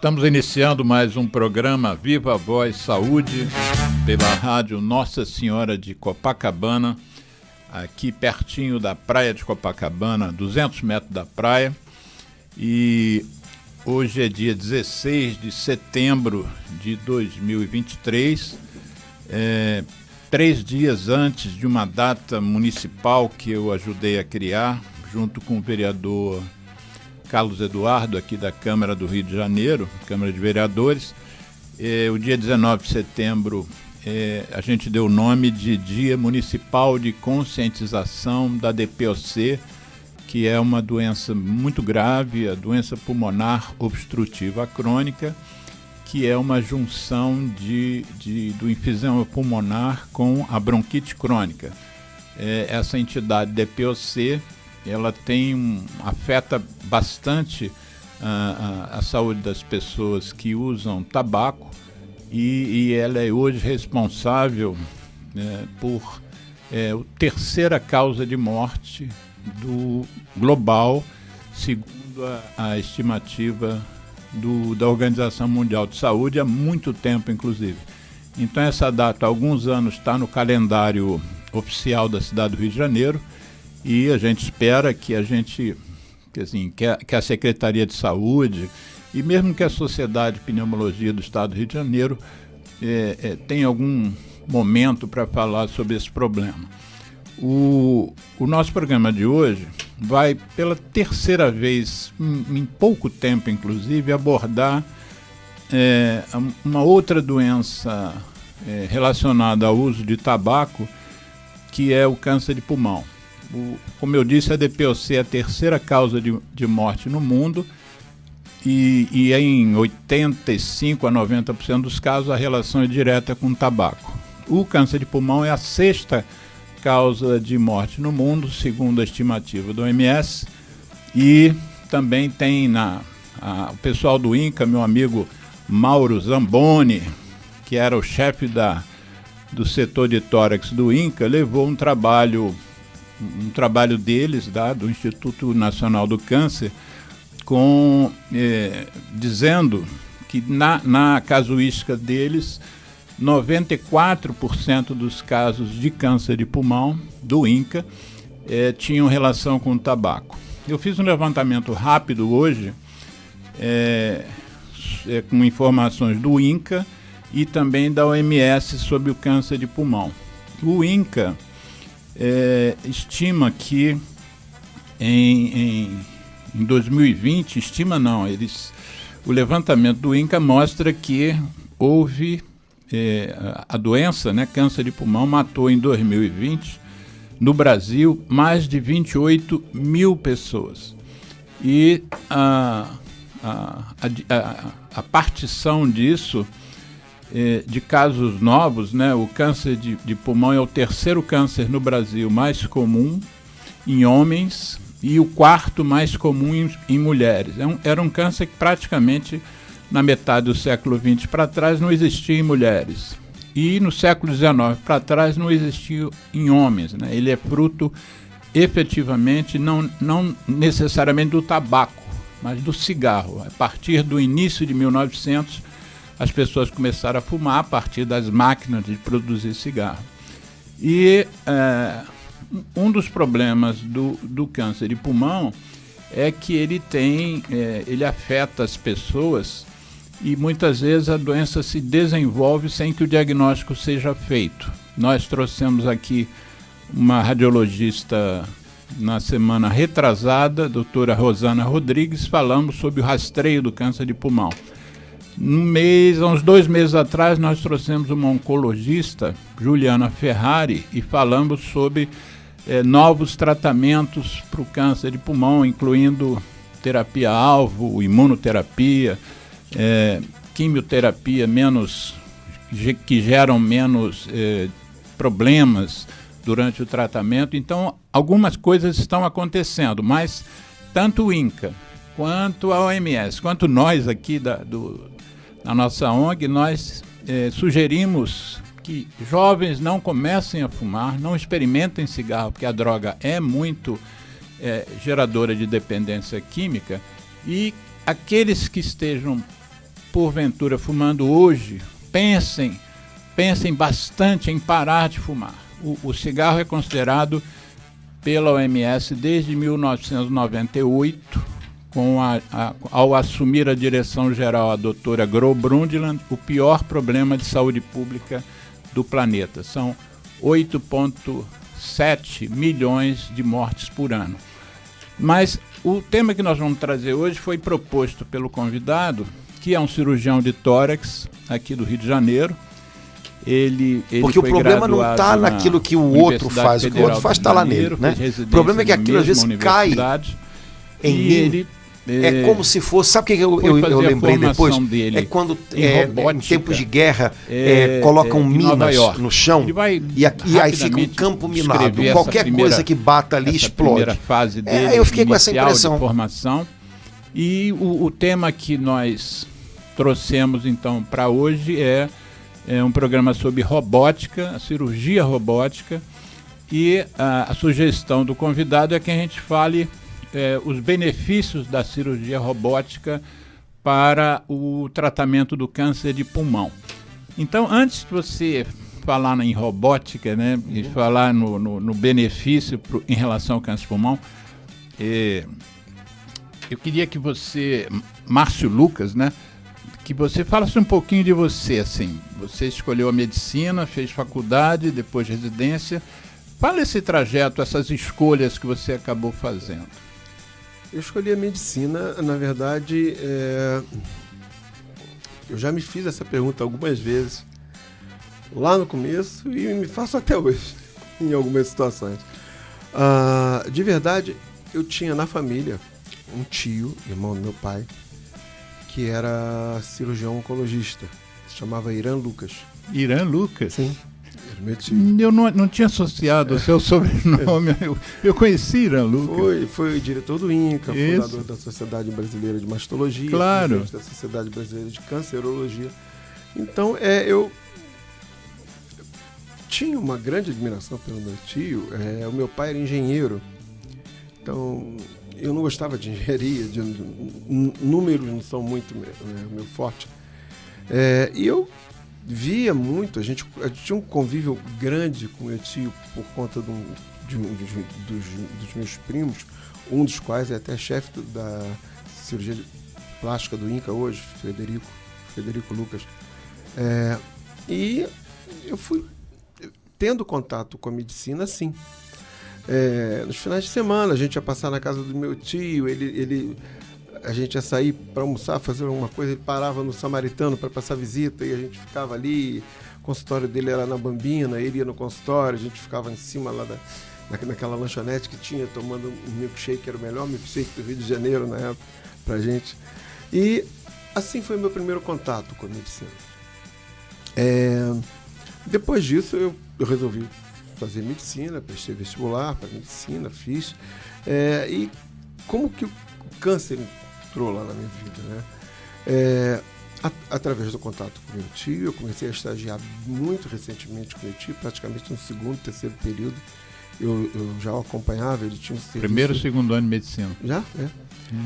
Estamos iniciando mais um programa Viva a Voz Saúde pela rádio Nossa Senhora de Copacabana, aqui pertinho da praia de Copacabana, 200 metros da praia. E hoje é dia 16 de setembro de 2023, 3 dias antes de uma data municipal que eu ajudei a criar, junto com o vereador Carlos Eduardo, aqui da Câmara do Rio de Janeiro, Câmara de Vereadores. O dia 19 de setembro, a gente deu o nome de Dia Municipal de Conscientização da DPOC, que é uma doença muito grave, a doença pulmonar obstrutiva crônica, que é uma junção do enfisema pulmonar com a bronquite crônica. Essa entidade DPOC, ela afeta bastante a saúde das pessoas que usam tabaco e ela é hoje responsável por a terceira causa de morte do global, segundo a estimativa da Organização Mundial de Saúde, há muito tempo, inclusive. Então, essa data, há alguns anos, está no calendário oficial da cidade do Rio de Janeiro, e a gente espera que a Secretaria de Saúde e mesmo que a Sociedade de Pneumologia do Estado do Rio de Janeiro tenha algum momento para falar sobre esse problema. O nosso programa de hoje vai, pela terceira vez, em pouco tempo inclusive, abordar uma outra doença relacionada ao uso de tabaco, que é o câncer de pulmão. Como eu disse, a DPOC é a terceira causa de morte no mundo e em 85% a 90% dos casos a relação é direta com o tabaco. O câncer de pulmão é a sexta causa de morte no mundo, segundo a estimativa do OMS, e também tem o pessoal do INCA, meu amigo Mauro Zamboni, que era o chefe do setor de tórax do INCA, levou um trabalho deles, do Instituto Nacional do Câncer, dizendo que na casuística deles, 94% dos casos de câncer de pulmão do INCA tinham relação com o tabaco. Eu fiz um levantamento rápido hoje, com informações do INCA e também da OMS sobre o câncer de pulmão. O INCA estima que em 2020, o levantamento do INCA mostra que houve a doença, câncer de pulmão, matou em 2020, no Brasil, mais de 28 mil pessoas. E a partição disso, de casos novos, o câncer de pulmão é o terceiro câncer no Brasil mais comum em homens e o quarto mais comum em mulheres. Era um câncer que praticamente na metade do século XX para trás não existia em mulheres, e no século XIX para trás não existia em homens. Ele é fruto, efetivamente, não necessariamente do tabaco, mas do cigarro. A partir do início de 1900, as pessoas começaram a fumar a partir das máquinas de produzir cigarro. E um dos problemas do câncer de pulmão é que ele afeta as pessoas e muitas vezes a doença se desenvolve sem que o diagnóstico seja feito. Nós trouxemos aqui uma radiologista na semana retrasada, a doutora Rosana Rodrigues, falando sobre o rastreio do câncer de pulmão. Há uns 2 meses atrás, nós trouxemos uma oncologista, Juliana Ferrari, e falamos sobre novos tratamentos para o câncer de pulmão, incluindo terapia-alvo, imunoterapia, quimioterapia que geram menos problemas durante o tratamento. Então, algumas coisas estão acontecendo, mas tanto o INCA, quanto a OMS, quanto nós aqui da nossa ONG, nós sugerimos que jovens não comecem a fumar, não experimentem cigarro, porque a droga é muito geradora de dependência química, e aqueles que estejam porventura fumando hoje, pensem bastante em parar de fumar. O cigarro é considerado pela OMS desde 1998, ao assumir a direção geral a doutora Gro Brundtland, o pior problema de saúde pública do planeta. São 8,7 milhões de mortes por ano. Mas o tema que nós vamos trazer hoje foi proposto pelo convidado, que é um cirurgião de tórax aqui do Rio de Janeiro. Ele porque o problema não está naquilo que o outro faz, o que o outro faz está lá nele, né? O problema é que aquilo às vezes cai em ele. É como se fosse, sabe o que eu lembrei depois? É quando em tempos de guerra colocam minas no chão e aí fica um campo minado. Qualquer coisa que bata ali explode. Fase dele, eu fiquei com essa impressão. Formação. E o tema que nós trouxemos então para hoje é um programa sobre robótica, a cirurgia robótica, e a sugestão do convidado é que a gente fale os benefícios da cirurgia robótica para o tratamento do câncer de pulmão. Então, antes de você falar em robótica, né, e falar no benefício em relação ao câncer de pulmão, eu queria que você, Márcio Lucas, né, que você falasse um pouquinho de você, assim. Você escolheu a medicina, fez faculdade, depois residência. Fala esse trajeto, essas escolhas que você acabou fazendo. Eu escolhi a medicina, na verdade, eu já me fiz essa pergunta algumas vezes, lá no começo, e me faço até hoje, em algumas situações. De verdade, eu tinha na família um tio, irmão do meu pai, que era cirurgião oncologista. Se chamava Irã Lucas. Irã Lucas? Sim. Era meu tio. Eu não tinha associado o seu sobrenome. Eu conheci Irã Lucas. Foi diretor do INCA, fundador da Sociedade Brasileira de Mastologia, claro, da Sociedade Brasileira de Cancerologia. Então, eu tinha uma grande admiração pelo meu tio. O meu pai era engenheiro. Então, eu não gostava de engenharia, números não são muito meu forte. E eu via muito, a gente tinha um convívio grande com meu tio por conta dos meus primos, um dos quais é até chefe da cirurgia plástica do INCA hoje, Frederico Lucas. E eu fui tendo contato com a medicina, sim. Nos finais de semana a gente ia passar na casa do meu tio, a gente ia sair para almoçar, fazer alguma coisa, ele parava no Samaritano para passar visita e a gente ficava ali, o consultório dele era na Bambina, ele ia no consultório, a gente ficava em cima lá naquela lanchonete que tinha, tomando um milkshake, era o melhor milkshake do Rio de Janeiro na época pra gente. E assim foi meu primeiro contato com a medicina. Depois disso eu resolvi fazer medicina, prestei vestibular para medicina, fiz. E como que o câncer entrou lá na minha vida, né? Através do contato com meu tio, eu comecei a estagiar muito recentemente com meu tio, praticamente no segundo, terceiro período. Eu já o acompanhava, ele tinha um serviço... Primeiro, segundo ano de medicina. Já?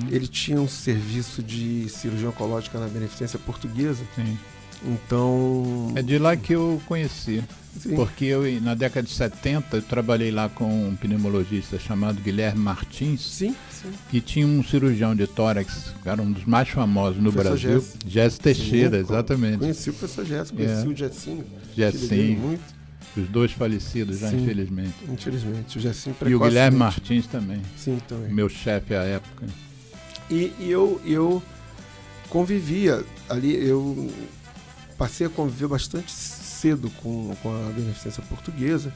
Ele tinha um serviço de cirurgia oncológica na Beneficência Portuguesa. Sim. Então... É de lá que eu conheci. Sim. Porque na década de 70 eu trabalhei lá com um pneumologista chamado Guilherme Martins. Sim. E tinha um cirurgião de tórax, que era um dos mais famosos no Brasil. Jesse Teixeira, exatamente. Conheci o professor Jesse, conheci o Jessinho. Jessinho. Os dois falecidos já, infelizmente. Infelizmente, o Jessinho precocemente. E o Guilherme Martins também. Sim, também. Meu chefe à época. E eu convivia ali, eu passei a conviver bastante cedo com a Beneficência Portuguesa.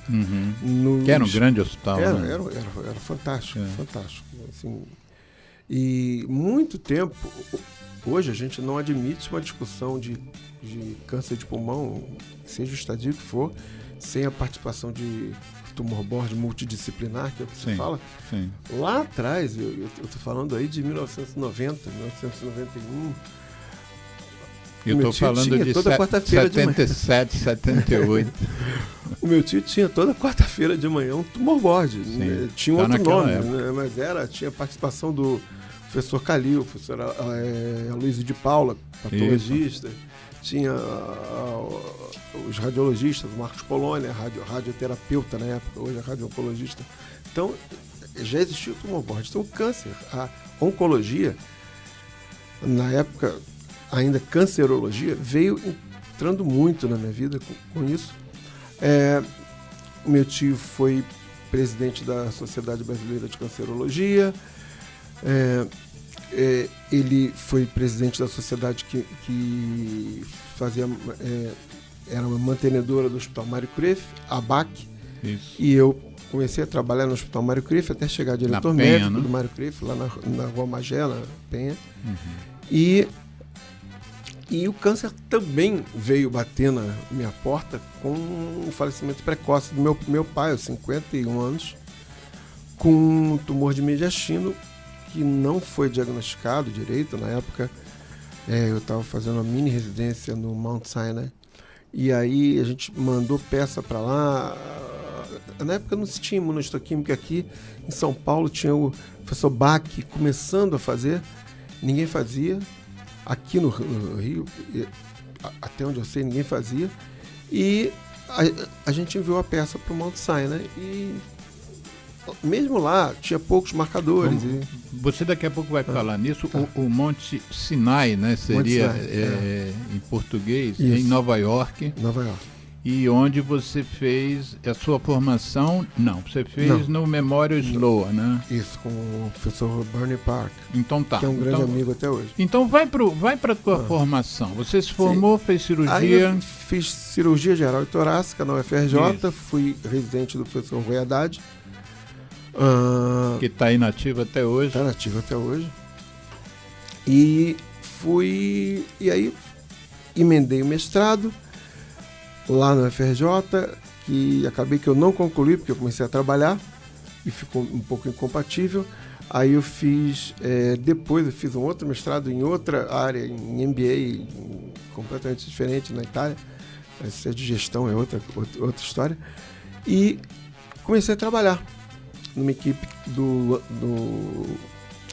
Que era um grande hospital. Era fantástico, fantástico. Assim, e muito tempo, hoje a gente não admite uma discussão de câncer de pulmão, seja o estadio que for, sem a participação de tumor board multidisciplinar, que é o que você fala. Sim. Lá atrás, eu estou falando aí de 1990, 1991. Eu estou falando de 77, 78. O meu tio tinha toda quarta-feira de manhã um tumor board. Tinha um outro nome, né? Mas tinha participação do professor Calil, professor Aloysio de Paula, patologista. Tinha os radiologistas, o Marcos Polônia, radioterapeuta na época, hoje é radiooncologista. Então, já existia o tumor board. Então, o câncer, a oncologia, na época, ainda cancerologia, veio entrando muito na minha vida com isso. O meu tio foi presidente da Sociedade Brasileira de Cancerologia. Ele foi presidente da sociedade que fazia, era uma mantenedora do Hospital Mário Crefft, a BAC. Isso. E eu comecei a trabalhar no Hospital Mário Crefft até chegar diretor médico do Mário Crefft, lá na Rua Magela, Penha. Uhum. E o câncer também veio bater na minha porta com o falecimento precoce do meu pai, aos 51 anos, com um tumor de mediastino que não foi diagnosticado direito. Na época, eu estava fazendo uma mini residência no Mount Sinai, e aí a gente mandou peça para lá. Na época não se tinha imunohistoquímica aqui. Em São Paulo tinha o professor Bach começando a fazer, ninguém fazia. Aqui no Rio, até onde eu sei, ninguém fazia. E a gente enviou a peça para o Mount Sinai, e mesmo lá tinha poucos marcadores. Você daqui a pouco vai falar nisso. Tá. O Monte Sinai, né, seria em português, isso. Em Nova York. Nova York. E onde você fez a sua formação? Não, você fez no Memorial Sloan, né? Isso, com o professor Bernie Park. Então tá. Que é um grande amigo até hoje. Então vai para a tua formação. Você se formou, fez cirurgia? Aí eu fiz cirurgia geral e torácica na UFRJ, isso. Fui residente do professor Rui Haddad. Que está inativo até hoje. Está inativo até hoje. E aí emendei o mestrado lá na UFRJ, que acabei que eu não concluí, porque eu comecei a trabalhar e ficou um pouco incompatível. Aí eu fiz, depois eu fiz um outro mestrado em outra área, em MBA, completamente diferente, na Itália. Essa de gestão é outra história. E comecei a trabalhar numa equipe do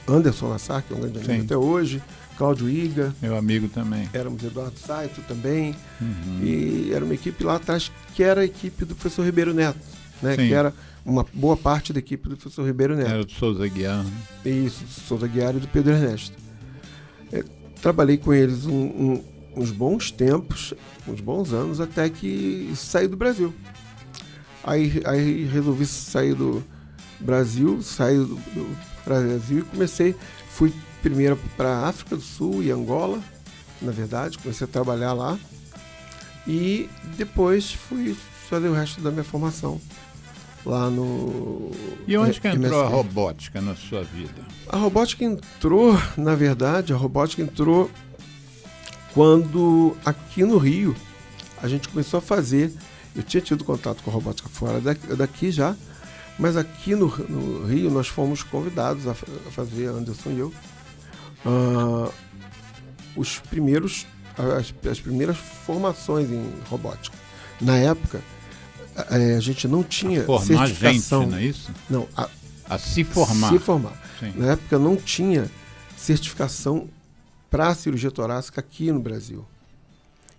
Anderson Nassar, que é um grande amigo até hoje, Cláudio Iga. Meu amigo também. Éramos Eduardo Saito também. Uhum. E era uma equipe lá atrás que era a equipe do professor Ribeiro Neto, né? Que era uma boa parte da equipe do professor Ribeiro Neto. Era do Souza Aguiar. Isso, do Souza Aguiar e do Pedro Ernesto. Trabalhei com eles uns bons tempos, uns bons anos, até que saí do Brasil. Aí resolvi sair do Brasil, e fui primeiro para a África do Sul e Angola, na verdade, comecei a trabalhar lá, e depois fui fazer o resto da minha formação lá no... E onde que entrou a robótica na sua vida? A robótica entrou, na verdade, quando aqui no Rio a gente começou a fazer. Eu tinha tido contato com a robótica fora daqui já, mas aqui no Rio nós fomos convidados a fazer, Anderson e eu, as primeiras formações em robótica. Na época, a gente não tinha formar certificação. Gente, não é isso? Não, a se formar. Se formar. Sim. Na época não tinha certificação para cirurgia torácica aqui no Brasil.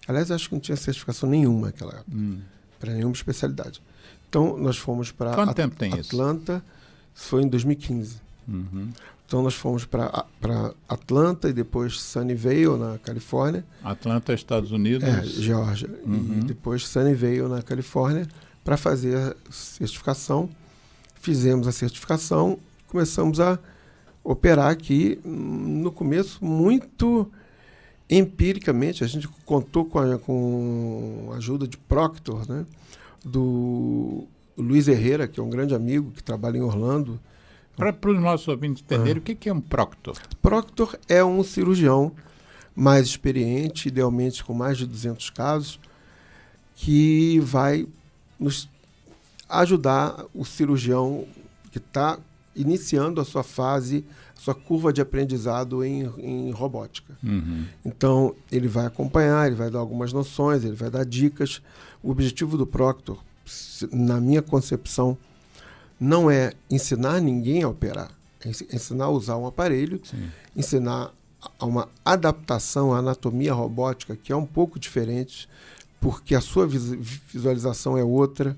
Aliás, acho que não tinha certificação nenhuma naquela época, para nenhuma especialidade. Então, nós fomos para Atlanta, isso foi em 2015. Uhum. Então, nós fomos para Atlanta e depois Sunnyvale, na Califórnia. Atlanta, Estados Unidos. Geórgia. Uhum. E depois Sunnyvale, na Califórnia, para fazer a certificação. Fizemos a certificação, começamos a operar aqui, no começo, muito empiricamente. A gente contou com a ajuda de Proctor, né? Do Luiz Herrera, que é um grande amigo, que trabalha em Orlando. Para os nossos ouvintes entenderem, o que é um Proctor? Proctor é um cirurgião mais experiente, idealmente com mais de 200 casos, que vai nos ajudar o cirurgião que está iniciando a sua fase, a sua curva de aprendizado em robótica. Uhum. Então, ele vai acompanhar, ele vai dar algumas noções, ele vai dar dicas. O objetivo do Proctor, na minha concepção, não é ensinar ninguém a operar, ensinar a usar um aparelho, ensinar a uma adaptação à anatomia robótica, que é um pouco diferente, porque a sua visualização é outra.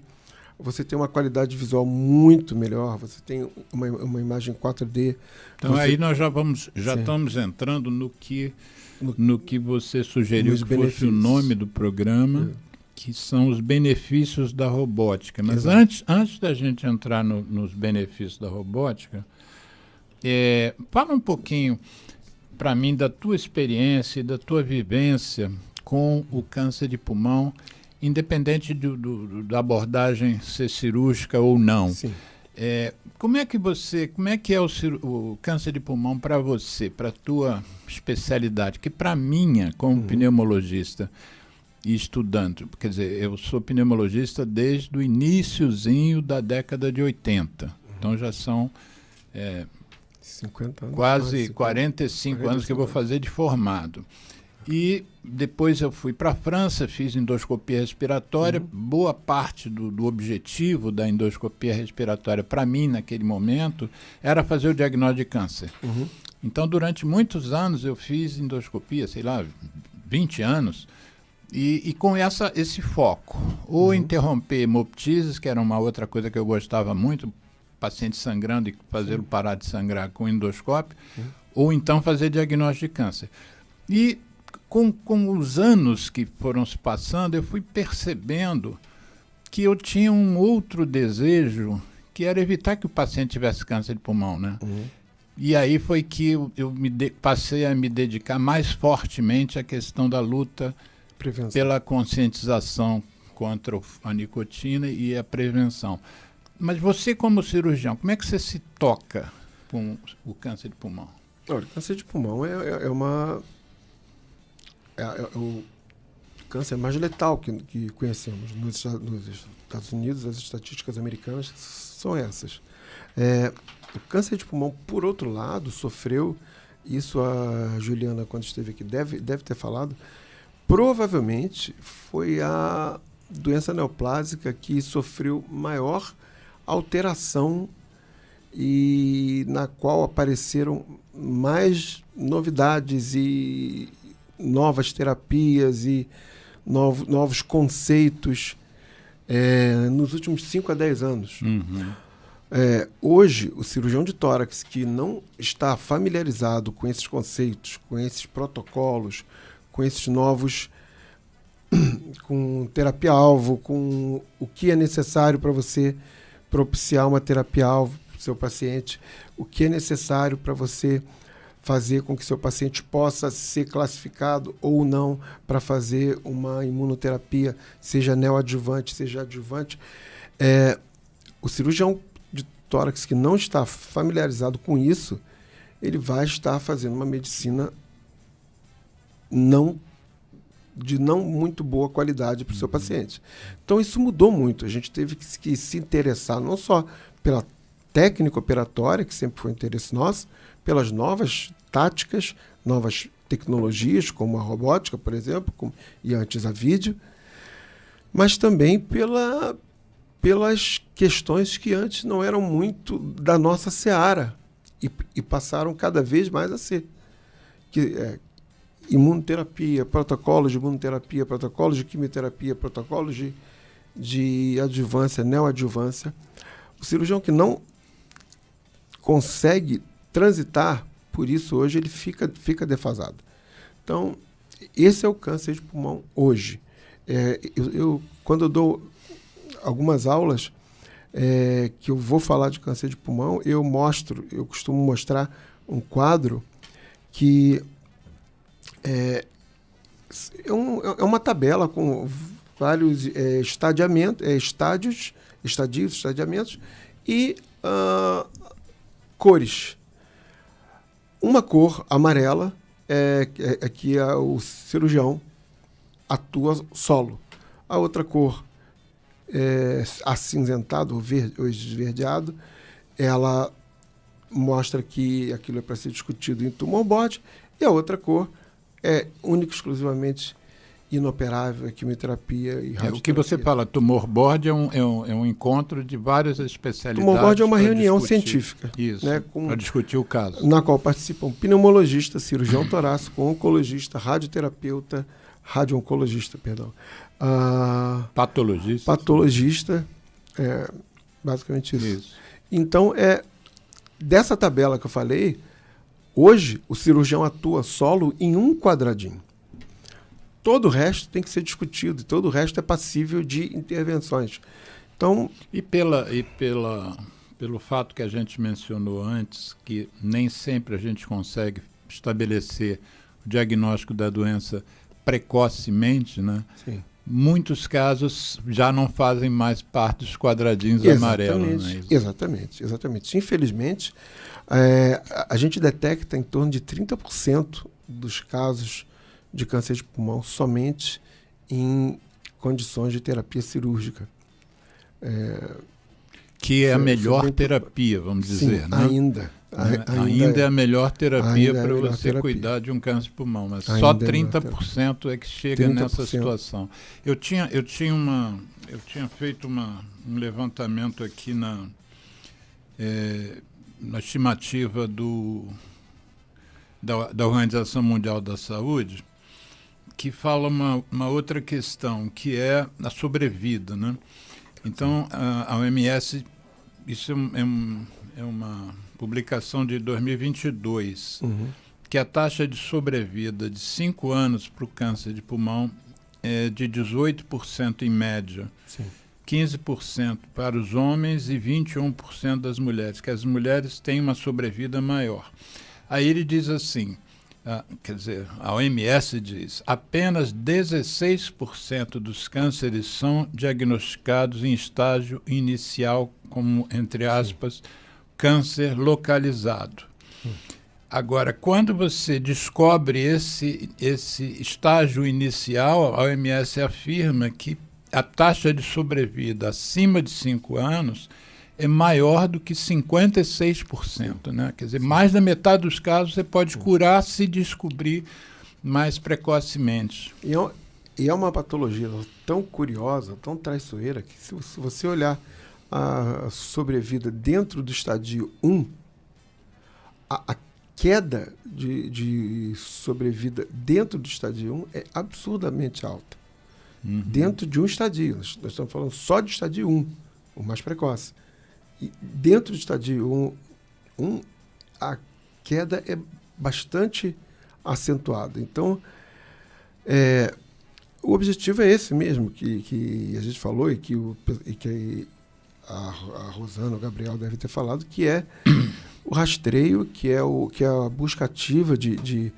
Você tem uma qualidade visual muito melhor, você tem uma imagem 4D. Então aí nós já estamos entrando no que você sugeriu que fosse o nome do programa, que são os benefícios da robótica. Mas antes da gente entrar nos benefícios da robótica, fala um pouquinho para mim da tua experiência e da tua vivência com o câncer de pulmão, independente da abordagem ser cirúrgica ou não. Sim. Como é que é o câncer de pulmão para você, para a tua especialidade? Que para minha, como pneumologista e estudante, quer dizer, eu sou pneumologista desde o iniciozinho da década de 80. Então já são 50 anos, quase 45 anos que eu vou fazer de formado. E depois eu fui para a França, fiz endoscopia respiratória. Boa parte do objetivo da endoscopia respiratória, para mim, naquele momento, era fazer o diagnóstico de câncer. Então, durante muitos anos, eu fiz endoscopia, 20 anos, e com esse foco. Ou interromper hemoptises, que era uma outra coisa que eu gostava muito, paciente sangrando e fazer-o parar de sangrar com endoscópio, ou então fazer diagnóstico de câncer. E com os anos que foram se passando, eu fui percebendo que eu tinha um outro desejo, que era evitar que o paciente tivesse câncer de pulmão, né? E aí foi que eu passei a me dedicar mais fortemente à questão da luta pela conscientização contra a nicotina e a prevenção. Mas você, como cirurgião, como é que você se toca com o câncer de pulmão? Olha, o câncer de pulmão é o câncer mais letal que conhecemos. Nos Estados Unidos, as estatísticas americanas são essas. O câncer de pulmão, por outro lado, sofreu, isso a Juliana, quando esteve aqui, deve ter falado, provavelmente foi a doença neoplásica que sofreu maior alteração e na qual apareceram mais novidades e novas terapias e novos conceitos nos últimos 5 a 10 anos. Hoje, o cirurgião de tórax que não está familiarizado com esses conceitos, com esses protocolos, com esses novos, com terapia-alvo, com o que é necessário para você propiciar uma terapia-alvo para o seu paciente, o que é necessário para você fazer com que seu paciente possa ser classificado ou não para fazer uma imunoterapia, seja neoadjuvante, seja adjuvante. O cirurgião de tórax que não está familiarizado com isso, ele vai estar fazendo uma medicina de não muito boa qualidade para o seu paciente. Então, isso mudou muito. A gente teve que se interessar não só pela técnica operatória, que sempre foi interesse nosso, pelas novas táticas, novas tecnologias, como a robótica, por exemplo, e antes a vídeo, mas também pelas questões que antes não eram muito da nossa seara e passaram cada vez mais a ser. Imunoterapia, protocolos de imunoterapia, protocolos de quimioterapia, protocolos de adjuvância, neoadjuvância. O cirurgião que não consegue transitar por isso hoje, ele fica defasado. Então, esse é o câncer de pulmão hoje. Quando eu dou algumas aulas que eu vou falar de câncer de pulmão, eu costumo mostrar um quadro que é uma tabela com vários estadiamentos e cores. Uma cor amarela é que o cirurgião atua solo. A outra cor acinzentado ou esverdeado, ela mostra que aquilo é para ser discutido em tumor board, e a outra cor é única e exclusivamente inoperável, a quimioterapia e radioterapia. O que você fala, tumor board é um encontro de várias especialidades. Tumor board é uma reunião científica. Isso, né, para discutir o caso. Na qual participam pneumologista, cirurgião torácico, oncologista, radioterapeuta, radio-oncologista, perdão. Patologista. Patologista, basicamente isso. Então, dessa tabela que eu falei, hoje o cirurgião atua solo em um quadradinho. Todo o resto tem que ser discutido, todo o resto é passível de intervenções. Então, pelo fato que a gente mencionou antes, que nem sempre a gente consegue estabelecer o diagnóstico da doença precocemente, né? Sim. Muitos casos já não fazem mais parte dos quadradinhos amarelos. Né? Exatamente. Infelizmente, a gente detecta em torno de 30% dos casos de câncer de pulmão somente em condições de terapia cirúrgica. Que é a melhor terapia, vamos dizer. Sim, né? Ainda é a melhor terapia para você cuidar de um câncer de pulmão, mas só 30% é que chega 30%. Nessa situação. Eu tinha feito um levantamento aqui na estimativa da Organização Mundial da Saúde, que fala uma outra questão, que é a sobrevida, né? Então, a OMS, isso é uma publicação de 2022, que a taxa de sobrevida de 5 anos para o câncer de pulmão é de 18% em média, Sim. 15% para os homens e 21% das mulheres, que as mulheres têm uma sobrevida maior. Aí ele diz assim, a OMS diz, apenas 16% dos cânceres são diagnosticados em estágio inicial, como, entre aspas, câncer localizado. Agora, quando você descobre esse estágio inicial, a OMS afirma que a taxa de sobrevida acima de 5 anos é maior do que 56%, né? Quer dizer, mais da metade dos casos você pode curar se descobrir mais precocemente. E é uma patologia tão curiosa, tão traiçoeira, que se você olhar a sobrevida dentro do estadio 1, a queda de sobrevida dentro do estadio 1 é absurdamente alta. Dentro de um estadio. Nós estamos falando só de estadio 1, o mais precoce. E dentro do estadio 1, a queda é bastante acentuada. Então, o objetivo é esse mesmo, que a gente falou e que a Rosana, o Gabriel deve ter falado, que é o rastreio, que é a busca ativa de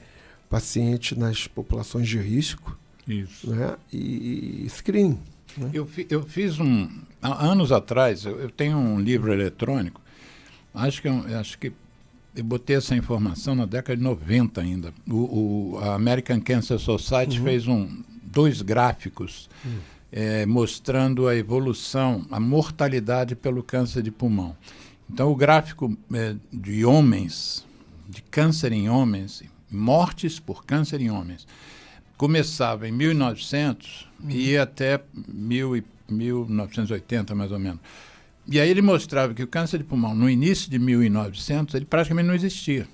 pacientes nas populações de risco. Isso. Né? E screening. Né? Eu fiz anos atrás, eu tenho um livro eletrônico, acho que eu botei essa informação na década de 90 ainda. A American Cancer Society fez 2 gráficos mostrando a evolução, a mortalidade pelo câncer de pulmão. Então, o gráfico de homens, de câncer em homens, mortes por câncer em homens, começava em 1900 e ia até 1980, mais ou menos. E aí ele mostrava que o câncer de pulmão, no início de 1900, ele praticamente não existia.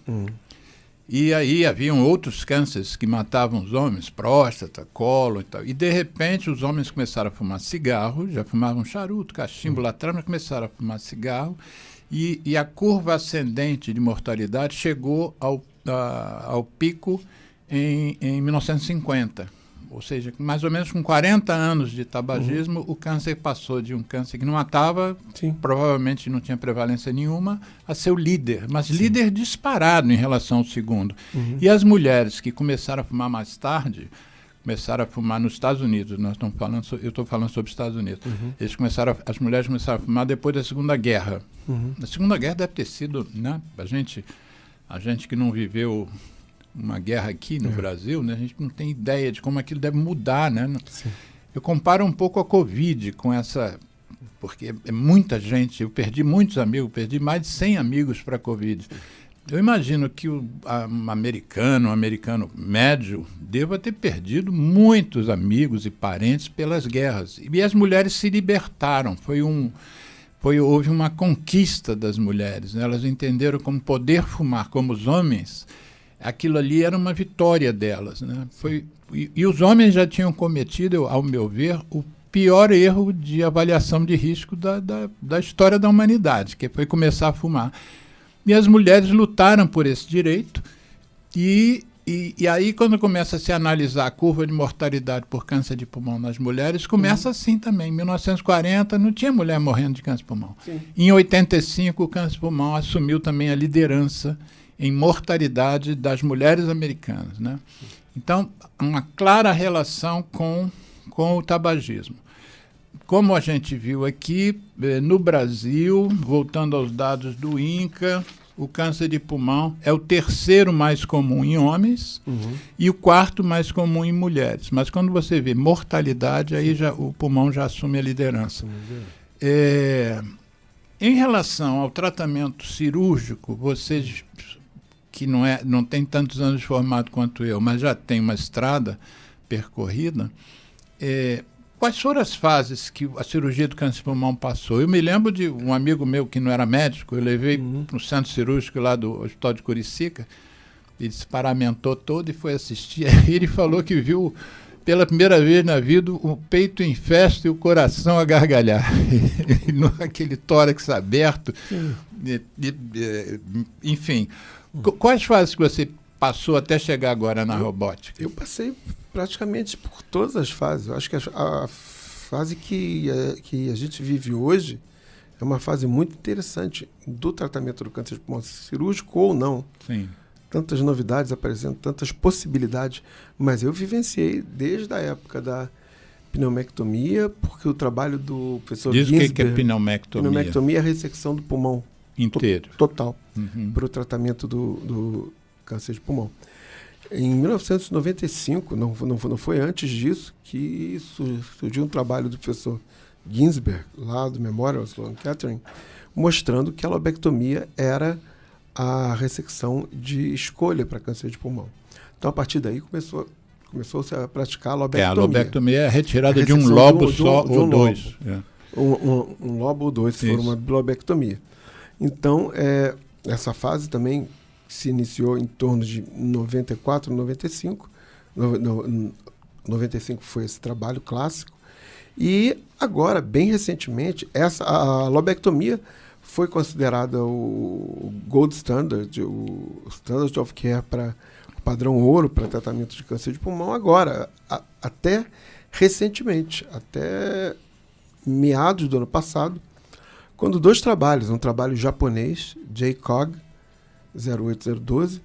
E aí haviam outros cânceres que matavam os homens, próstata, cólon e tal. E, de repente, os homens começaram a fumar cigarro, já fumavam charuto, cachimbo lá atrás, mas começaram a fumar cigarro. E a curva ascendente de mortalidade chegou ao pico em 1950. Ou seja, mais ou menos com 40 anos de tabagismo, o câncer passou de um câncer que não matava, provavelmente não tinha prevalência nenhuma, a ser o líder, mas líder disparado em relação ao segundo. E as mulheres que começaram a fumar mais tarde, começaram a fumar nos Estados Unidos, eu estou falando sobre os Estados Unidos, as mulheres começaram a fumar depois da Segunda Guerra. A Segunda Guerra deve ter sido, né, a gente que não viveu uma guerra aqui no Brasil, né, a gente não tem ideia de como aquilo deve mudar, né? Eu comparo um pouco a Covid com essa, porque é muita gente, eu perdi muitos amigos, perdi mais de 100 amigos para a Covid. Eu imagino que um americano médio, deva ter perdido muitos amigos e parentes pelas guerras. E as mulheres se libertaram. Houve uma conquista das mulheres, né? Elas entenderam como poder fumar, como os homens, aquilo ali era uma vitória delas, né? E os homens já tinham cometido, ao meu ver, o pior erro de avaliação de risco da história da humanidade, que foi começar a fumar. E as mulheres lutaram por esse direito, e aí, quando começa a se analisar a curva de mortalidade por câncer de pulmão nas mulheres, começa assim também. Em 1940, não tinha mulher morrendo de câncer de pulmão. Sim. Em 85, o câncer de pulmão assumiu também a liderança em mortalidade das mulheres americanas, né? Então, uma clara relação com o tabagismo. Como a gente viu aqui, no Brasil, voltando aos dados do INCA, o câncer de pulmão é o terceiro mais comum em homens e o quarto mais comum em mulheres. Mas quando você vê mortalidade, aí o pulmão já assume a liderança. Em relação ao tratamento cirúrgico, vocês que não tem tantos anos de formado quanto eu, mas já tem uma estrada percorrida, quais foram as fases que a cirurgia do câncer de pulmão passou? Eu me lembro de um amigo meu que não era médico, eu levei para o centro cirúrgico lá do Hospital de Curicica, ele se paramentou todo e foi assistir. Aí ele falou que viu pela primeira vez na vida o peito em festa e o coração a gargalhar. Aquele tórax aberto. Enfim, quais fases que você passou até chegar agora na robótica? Eu passei praticamente por todas as fases. Eu acho que a fase que a gente vive hoje é uma fase muito interessante do tratamento do câncer de pulmão, cirúrgico ou não. Sim. Tantas novidades aparecendo, tantas possibilidades, mas eu vivenciei desde a época da pneumectomia, porque o trabalho do professor Ginsberg... Diz o que é pneumectomia? Pneumectomia é a ressecção do pulmão. Inteiro. Total. Para o tratamento do câncer de pulmão. Em 1995, não foi antes disso, que surgiu um trabalho do professor Ginsberg, lá do Memorial Sloan Kettering, mostrando que a lobectomia era a ressecção de escolha para câncer de pulmão. Então, a partir daí, começou-se a praticar a lobectomia. A lobectomia é a retirada de um lobo só ou dois. Um lobo ou dois, se for uma lobectomia. Então, essa fase também se iniciou em torno de 94, 95. 95 foi esse trabalho clássico. E agora, bem recentemente, a lobectomia foi considerada o gold standard, o standard of care para o padrão ouro para tratamento de câncer de pulmão agora, até recentemente, até meados do ano passado, quando dois trabalhos, um trabalho japonês, JCOG 08012,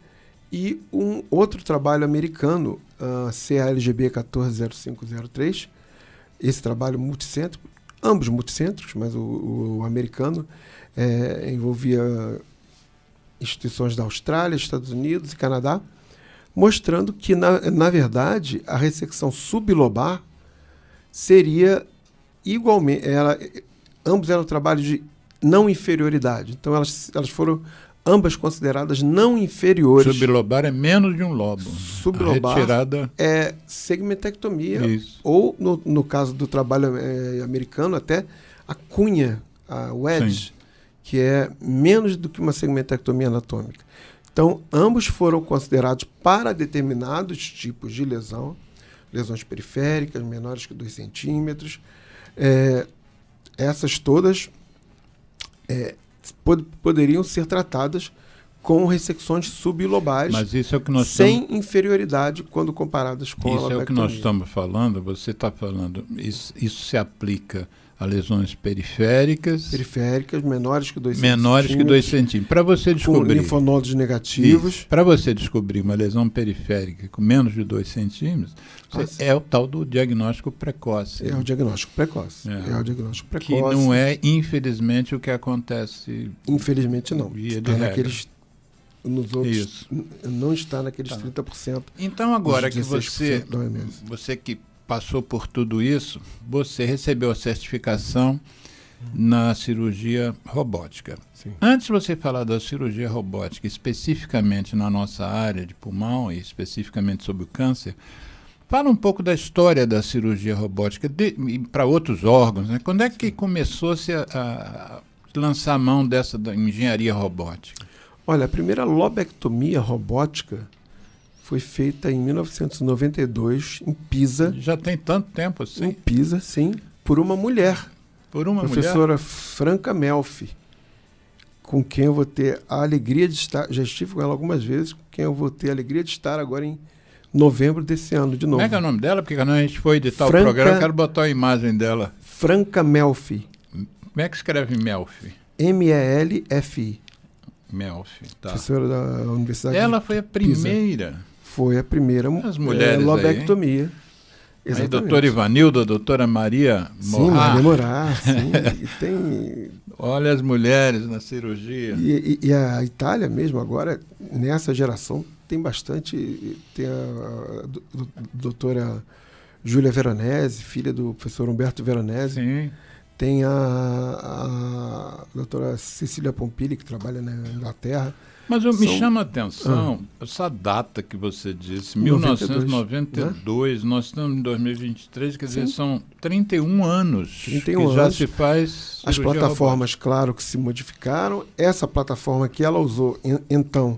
e um outro trabalho americano, CALGB 140503, esse trabalho multicêntrico, ambos multicêntricos, mas o americano envolvia instituições da Austrália, Estados Unidos e Canadá, mostrando que, na verdade, a ressecção sublobar seria igualmente... ambos eram trabalhos de não inferioridade. Então, elas foram ambas consideradas não inferiores. Sublobar é menos de um lobo. Sublobar retirada... é segmentectomia. Isso. Ou, no caso do trabalho americano, até a cunha, a wedge, sim, que é menos do que uma segmentectomia anatômica. Então, ambos foram considerados para determinados tipos de lesão, lesões periféricas, menores que 2 centímetros. Essas todas poderiam ser tratadas com ressecções sublobares, mas isso é o que nós sem inferioridade quando comparadas com a lobectomia. Isso é o que nós estamos falando, você está falando, isso se aplica a lesões periféricas, menores que 2 centímetros. Para você descobrir... Com linfonodos negativos. Para você descobrir uma lesão periférica com menos de 2 centímetros, é o tal do diagnóstico precoce. É o diagnóstico precoce. É o diagnóstico precoce. Que não é, infelizmente, o que acontece... Infelizmente, não. Está naqueles... Nos outros, isso. Não está naqueles 30%. Então, agora que você que passou por tudo isso, você recebeu a certificação na cirurgia robótica. Sim. Antes de você falar da cirurgia robótica, especificamente na nossa área de pulmão e especificamente sobre o câncer, fala um pouco da história da cirurgia robótica para outros órgãos, né? Quando é que começou-se a lançar a mão dessa da engenharia robótica? Olha, a primeira lobectomia robótica foi feita em 1992 em Pisa. Já tem tanto tempo assim? Em Pisa, sim, por uma mulher. Por uma professora mulher? Franca Melfi, com quem eu vou ter a alegria de estar, já estive com ela algumas vezes, com quem eu vou ter a alegria de estar agora em novembro desse ano, de novo. Como é que é o nome dela? Porque quando a gente foi editar o programa, eu quero botar a imagem dela. Franca Melfi. Como é que escreve Melfi? M-E-L-F-I. Melfi, tá. Professora da Universidade Ela foi a primeira. Pisa. Foi a primeira lobectomia. Aí, exatamente. A doutora Ivanilda, a doutora Maria Morar. Sim, Maria Morar, sim. E tem... Olha as mulheres na cirurgia. E a Itália mesmo agora, nessa geração, tem bastante... Tem a doutora Júlia Veronese, filha do professor Humberto Veronese. Sim. Tem a doutora Cecília Pompili, que trabalha na Inglaterra. Mas me chama a atenção essa data que você disse, 1992, né? Nós estamos em 2023, quer dizer, são 31 anos 31 que anos. Já se faz as plataformas, claro, que se modificaram. Essa plataforma que ela usou, então,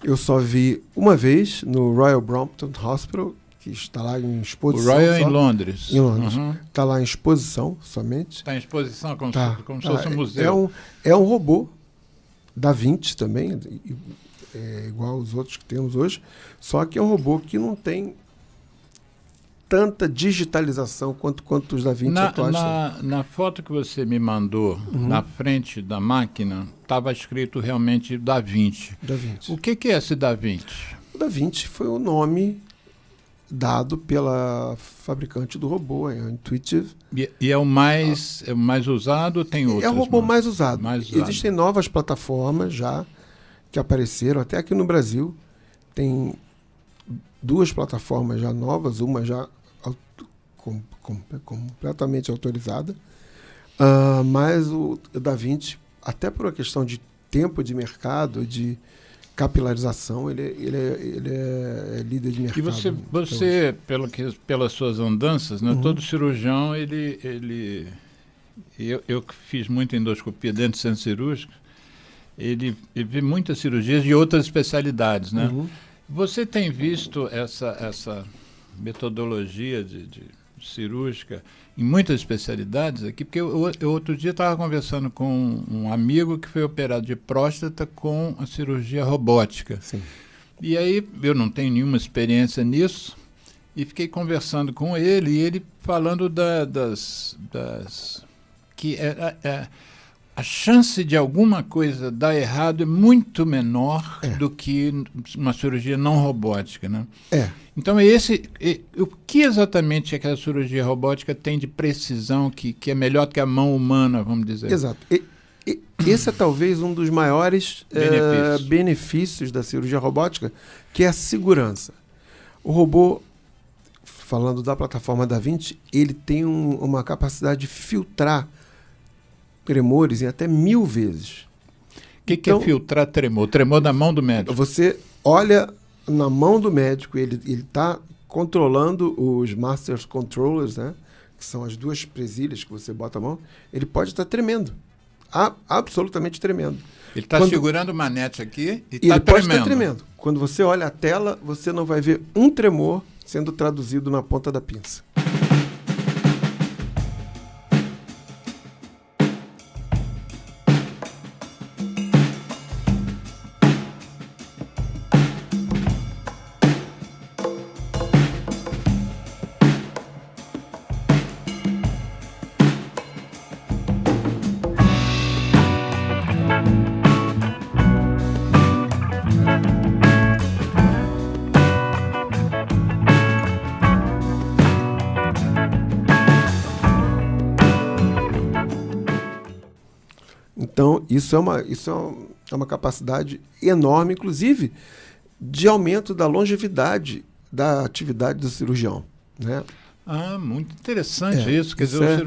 eu só vi uma vez no Royal Brompton Hospital, que está lá em exposição. O Royal em Londres. Em Londres. Está lá em exposição somente. Está em exposição como se fosse um museu. É um robô Da Vinci também, igual aos outros que temos hoje, só que é um robô que não tem tanta digitalização quanto os Da Vinci atuais. Na foto que você me mandou, na frente da máquina, estava escrito realmente Da Vinci. Da Vinci. O que é esse Da Vinci? O Da Vinci foi o nome dado pela fabricante do robô, a Intuitive. E é o mais usado ou tem outros? É o robô mais usado. Mais usado. Existem novas plataformas já que apareceram, até aqui no Brasil. Tem 2 plataformas já novas, uma já completamente autorizada. Mas o Da Vinci, até por uma questão de tempo de mercado, de capilarização, ele é líder de mercado. E você pelas suas andanças, né, todo cirurgião, eu que fiz muita endoscopia dentro do centro cirúrgico, ele vê muitas cirurgias de outras especialidades, né? Você tem visto essa metodologia de cirúrgica em muitas especialidades aqui? Porque eu outro dia estava conversando com um amigo que foi operado de próstata com a cirurgia robótica. Sim. E aí eu não tenho nenhuma experiência nisso e fiquei conversando com ele, e ele falando que a chance de alguma coisa dar errado é muito menor do que uma cirurgia não robótica, né? Então, o que exatamente aquela cirurgia robótica tem de precisão que é melhor que a mão humana, vamos dizer? Exato. Esse é talvez um dos maiores benefícios da cirurgia robótica, que é a segurança. O robô, falando da plataforma Da Vinci, ele tem uma capacidade de filtrar tremores em até 1000 vezes. O que é filtrar tremor? Tremor da mão do médico? Você olha na mão do médico, ele está controlando os Master Controllers, né, que são as 2 presilhas que você bota a mão, ele pode estar tremendo. Absolutamente tremendo. Ele está segurando o manete aqui e está tremendo. Ele pode estar tremendo. Quando você olha a tela, você não vai ver um tremor sendo traduzido na ponta da pinça. Então, isso é uma capacidade enorme, inclusive, de aumento da longevidade da atividade do cirurgião, né? Muito interessante isso. Quer dizer,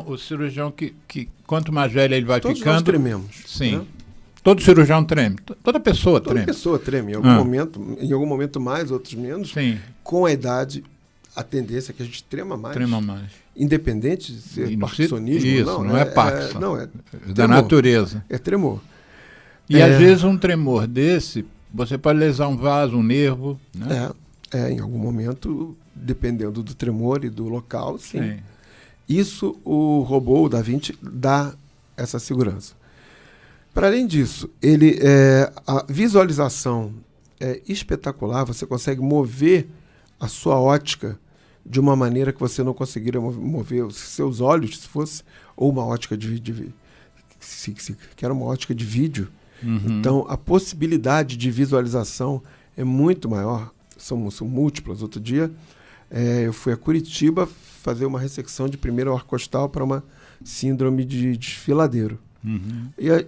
o cirurgião que quanto mais velho ele vai ficando... Nós trememos. Sim. Né? Todo cirurgião treme. Toda pessoa treme. Toda pessoa treme. Em algum momento mais, outros menos. Sim. Com a idade, a tendência é que a gente trema mais. Trema mais. Independente de ser parkinsonismo. Isso, não é Parkinson. Não, é da tremor. Natureza. É tremor. E às vezes um tremor desse, você pode lesar um vaso, um nervo. Né? Em algum momento, dependendo do tremor e do local, sim. Sim. Isso o robô, o Da Vinci, dá essa segurança. Para além disso, a visualização é espetacular, você consegue mover a sua ótica de uma maneira que você não conseguiria mover os seus olhos, se fosse, ou uma ótica que era uma ótica de vídeo. Então, a possibilidade de visualização é muito maior, são múltiplas. Outro dia, eu fui a Curitiba fazer uma ressecção de primeiro arco costal para uma síndrome de desfiladeiro. E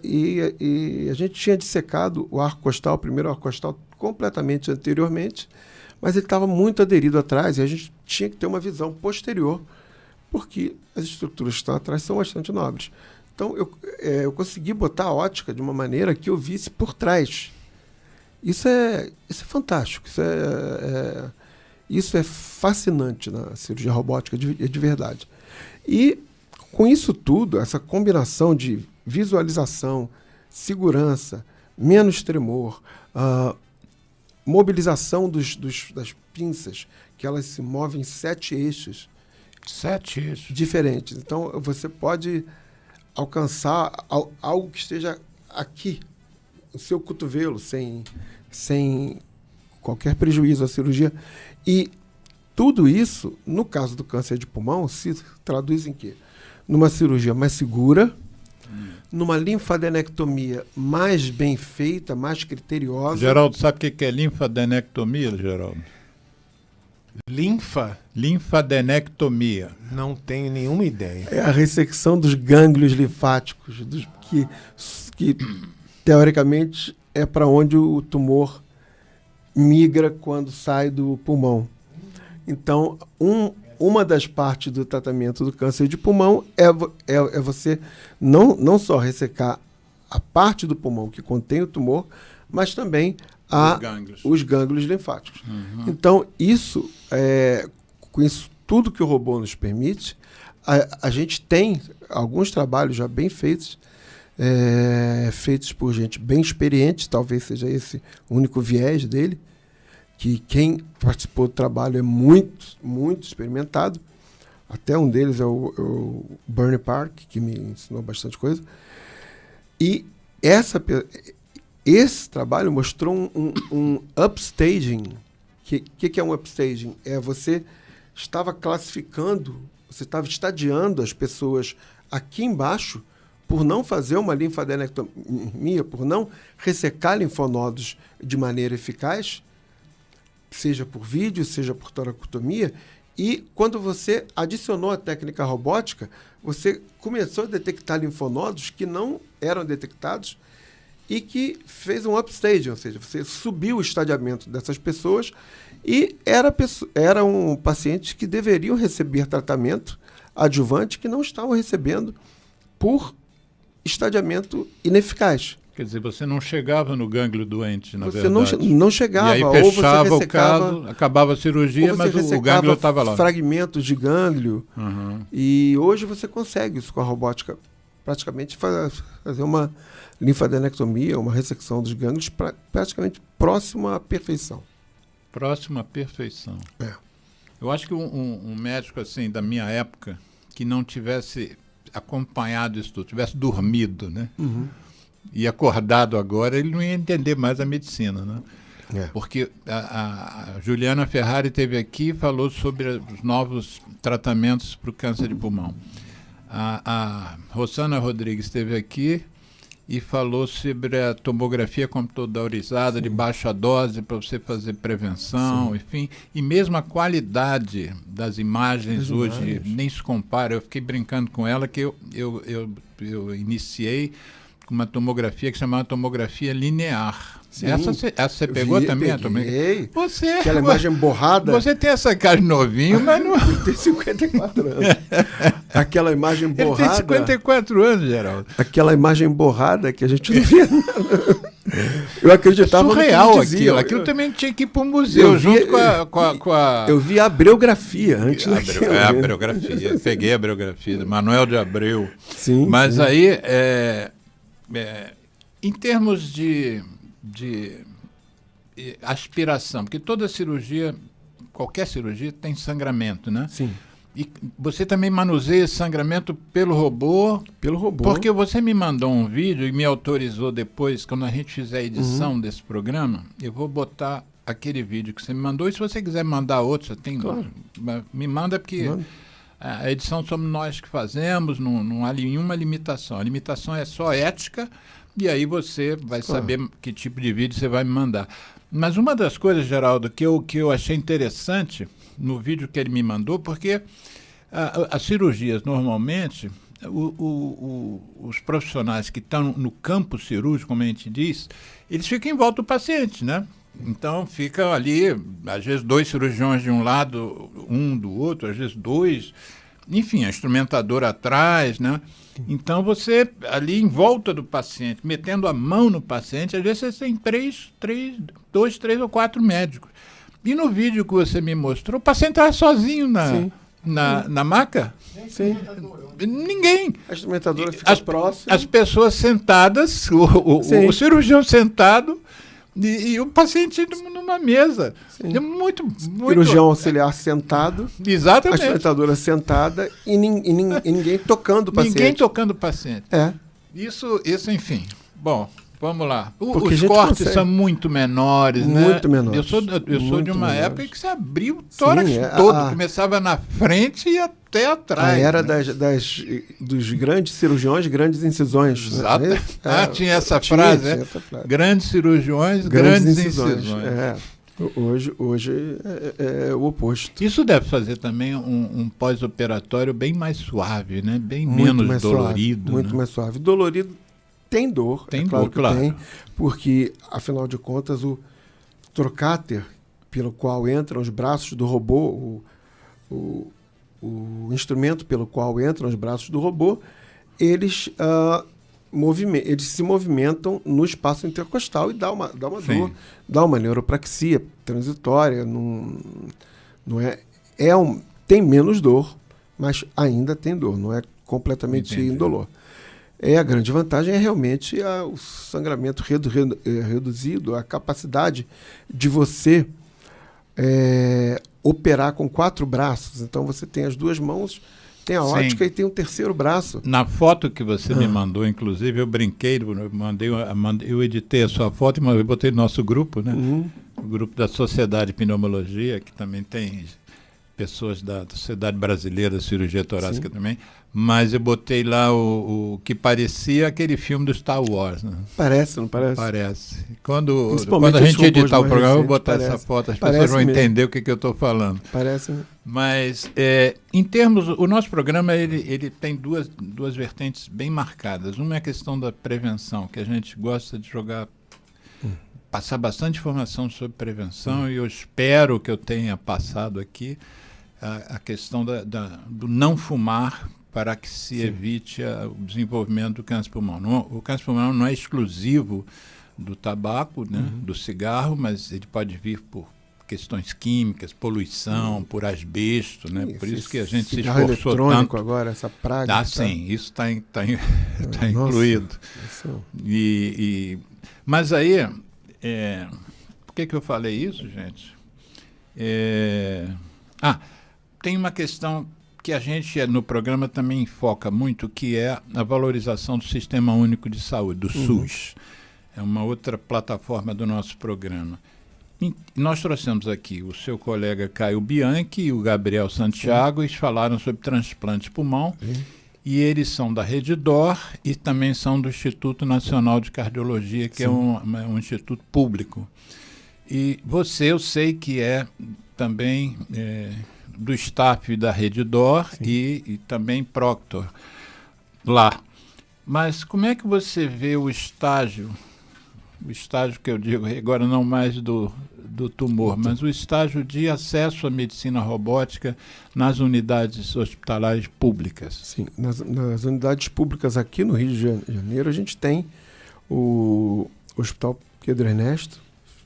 a gente tinha dissecado o arco costal, o primeiro arco costal, completamente anteriormente, mas ele estava muito aderido atrás e a gente tinha que ter uma visão posterior, porque as estruturas que estão atrás são bastante nobres. Então, eu consegui botar a ótica de uma maneira que eu visse por trás. Isso é fantástico, isso é fascinante na cirurgia robótica de verdade. E com isso tudo, essa combinação de visualização, segurança, menos tremor, mobilização das pinças, que elas se movem em 7 eixos. 7 eixos. Diferentes. Então, você pode alcançar algo que esteja aqui, o seu cotovelo, sem qualquer prejuízo à cirurgia. E tudo isso, no caso do câncer de pulmão, se traduz em quê? Numa cirurgia mais segura, numa linfadenectomia mais bem feita, mais criteriosa. Geraldo, sabe o que é linfadenectomia, Geraldo? Linfadenectomia. Não tenho nenhuma ideia. É a ressecção dos gânglios linfáticos, que teoricamente é para onde o tumor migra quando sai do pulmão. Então, uma das partes do tratamento do câncer de pulmão é você não só ressecar a parte do pulmão que contém o tumor, mas também os gânglios linfáticos. Então, com isso tudo que o robô nos permite, a gente tem alguns trabalhos já bem feitos, feitos por gente bem experiente, talvez seja esse o único viés dele, que quem participou do trabalho é muito, muito experimentado. Até um deles é o Bernie Park, que me ensinou bastante coisa. E esse trabalho mostrou um upstaging. Que é um upstaging? Você estava classificando, você estava estadiando as pessoas aqui embaixo por não fazer uma linfadenectomia, por não ressecar linfonodos de maneira eficaz, seja por vídeo, seja por toracotomia, e quando você adicionou a técnica robótica, você começou a detectar linfonodos que não eram detectados e que fez um upstage, ou seja, você subiu o estadiamento dessas pessoas e eram pacientes que deveriam receber tratamento adjuvante que não estavam recebendo por estadiamento ineficaz. Quer dizer, você não chegava no gânglio doente, na verdade. Você não chegava. E aí fechava o caso, acabava a cirurgia, mas o gânglio estava lá. Fragmentos de gânglio. E hoje você consegue isso com a robótica. Praticamente fazer uma linfadenectomia, uma ressecção dos gânglios praticamente próximo à perfeição. Próximo à perfeição. Eu acho que um médico assim da minha época que não tivesse acompanhado isso tudo, tivesse dormido, né? E acordado agora, ele não ia entender mais a medicina, né? Porque a Juliana Ferrari esteve aqui e falou sobre os novos tratamentos para o câncer de pulmão. A Rosana Rodrigues esteve aqui e falou sobre a tomografia computadorizada de baixa dose para você fazer prevenção, enfim. E mesmo a qualidade das imagens hoje nem se compara. Eu fiquei brincando com ela que eu iniciei uma tomografia que chamava tomografia linear. Sim, essa você pegou também? Peguei. Você, aquela imagem borrada. Você tem essa cara de novinho, mas não... Ele tem 54 anos. Aquela imagem borrada... Ele tem 54 anos, Geraldo. Aquela imagem borrada que a gente não via. Eu acreditava no que ele dizia. Aquilo também tinha que ir para o museu, junto com a... Eu vi a Abreografia antes. A Abreografia. Peguei a Abreografia, Manuel de Abreu. Sim. Mas sim. Aí, em termos de aspiração, porque toda cirurgia, qualquer cirurgia tem sangramento, né? Sim. E você também manuseia esse sangramento pelo robô? Pelo robô. Porque você me mandou um vídeo e me autorizou depois, quando a gente fizer a edição desse programa, eu vou botar aquele vídeo que você me mandou. E se você quiser mandar outro, você tem... Claro. Me manda, porque a edição somos nós que fazemos, não há nenhuma limitação. A limitação é só ética, e aí você vai saber que tipo de vídeo você vai me mandar. Mas uma das coisas, Geraldo, que eu achei interessante no vídeo que ele me mandou, porque as cirurgias, normalmente, os profissionais que estão no campo cirúrgico, como a gente diz, eles ficam em volta do paciente, né? Então, ficam ali, às vezes, 2 cirurgiões de um lado, um do outro, às vezes 2, enfim, a instrumentadora atrás, né? Então, você, ali em volta do paciente, metendo a mão no paciente, às vezes você tem 2, 3 ou 4 médicos. E no vídeo que você me mostrou, o paciente estava sozinho na maca? Sim. Ninguém. A instrumentadora fica próxima. As pessoas sentadas, o cirurgião sentado e o paciente numa mesa. É muito... Cirurgião auxiliar sentado. Exatamente. A instrumentadora sentada e ninguém tocando o paciente. Ninguém tocando o paciente. É. Isso, enfim. Bom... Vamos lá. Os cortes são muito menores, né? Muito menores. Eu sou de uma época que você abria o tórax todo. Começava na frente e até atrás. A era dos grandes cirurgiões, grandes incisões. Exato. Né? Tinha essa frase, né? Grandes cirurgiões, grandes incisões. Hoje é o oposto. Isso deve fazer também um pós-operatório bem mais suave, né? Bem menos dolorido. Muito mais suave. Dolorido. Tem dor, claro que tem, porque, afinal de contas, o trocáter pelo qual entram os braços do robô, o instrumento pelo qual entram os braços do robô, eles se movimentam no espaço intercostal e dá uma dor, dá uma neuropraxia transitória. Tem menos dor, mas ainda tem dor, não é completamente indolor. A grande vantagem é realmente o sangramento reduzido, a capacidade de você operar com 4 braços. Então você tem as 2 mãos, tem a ótica e tem um terceiro braço. Na foto que você me mandou, inclusive, eu brinquei, eu editei a sua foto e eu botei no nosso grupo, né? O grupo da Sociedade de Pneumologia, que também tem pessoas da Sociedade Brasileira de Cirurgia Torácica também, mas eu botei lá o que parecia aquele filme do Star Wars. Né? Parece, não parece? Parece. Quando a gente editar o programa, eu vou botar essa foto, as pessoas vão entender o que eu estou falando. Parece. Mas, em termos, o nosso programa ele tem duas vertentes bem marcadas. Uma é a questão da prevenção, que a gente gosta de passar bastante informação sobre prevenção, e eu espero que eu tenha passado aqui a questão do não fumar para que se evite o desenvolvimento do câncer pulmonar. O câncer pulmonar não é exclusivo do tabaco, né, do cigarro, mas ele pode vir por questões químicas, poluição, por asbesto, né? Por isso que a gente se esforçou tanto. Agora, essa praga. Sim, isso está incluído. Mas aí, por que eu falei isso, gente? Tem uma questão que a gente no programa também foca muito, que é a valorização do Sistema Único de Saúde, do SUS. É uma outra plataforma do nosso programa. E nós trouxemos aqui o seu colega Caio Bianchi e o Gabriel Santiago, eles falaram sobre transplante de pulmão, e eles são da Rede DOR e também são do Instituto Nacional de Cardiologia, que é um instituto público. E você, eu sei que é também do staff da Rede DOR e também Proctor lá. Mas como é que você vê o estágio que eu digo agora não mais do tumor, mas o estágio de acesso à medicina robótica nas unidades hospitalares públicas? Sim, nas unidades públicas aqui no Rio de Janeiro, a gente tem o Hospital Pedro Ernesto.